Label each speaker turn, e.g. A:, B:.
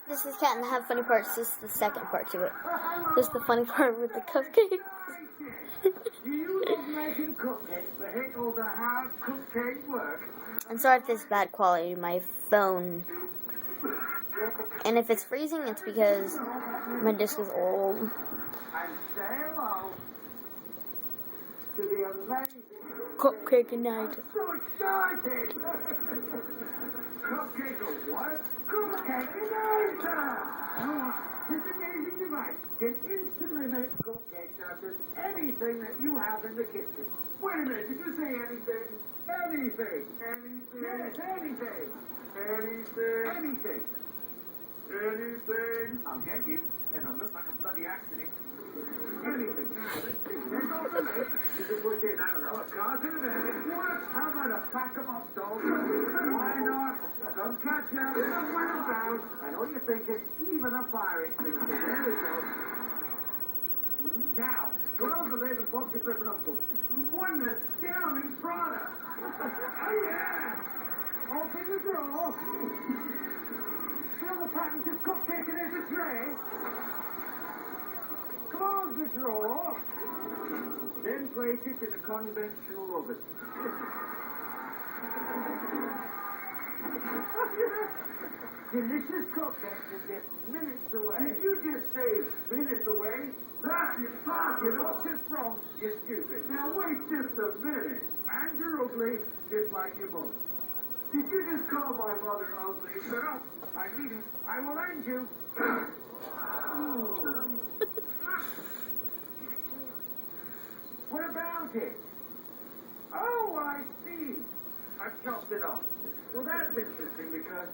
A: This is Cat and the Have Funny Parts. This is the second part to it. This is the funny part with the cupcakes.
B: You love making cupcakes, but hate all the hard cupcake work.
A: I'm sorry if this is bad quality. My phone. And if it's freezing, it's because my disc is old.
B: And say hello to the amazing
A: Cupcake night.
B: I'm so excited! Cupcake or what? Cupcake Igniter! This amazing device can instantly make cupcakes out of anything that you have in the kitchen. Wait a minute, did you say anything? Anything. Anything. Yes, anything. Anything. Anything. Anything. I'll get you, and I'll look like a bloody accident. Anything. Now, let's see. Take off the lid. You can put in, I don't know, a carton of eggs. What? How about a pack of hot dogs? Why not? Some ketchup, a final down. I know you're thinking, even a fire extinguisher. There we go. Now, close the lid and pop your flipping up. What an astounding product! Oh, yeah! Open the drawer. Fill the package of cupcake in the tray. Close the drawer. Then place it in a conventional oven. Delicious cupcakes are just minutes away. Did you just say minutes away? That's impossible. You're not just wrong, you're stupid. Now wait just a minute. And you're ugly, just like your mother. Did you just call my mother ugly? No, I mean it. I will end you. What about it? Oh, I see. I chopped it off. Well, that's interesting because...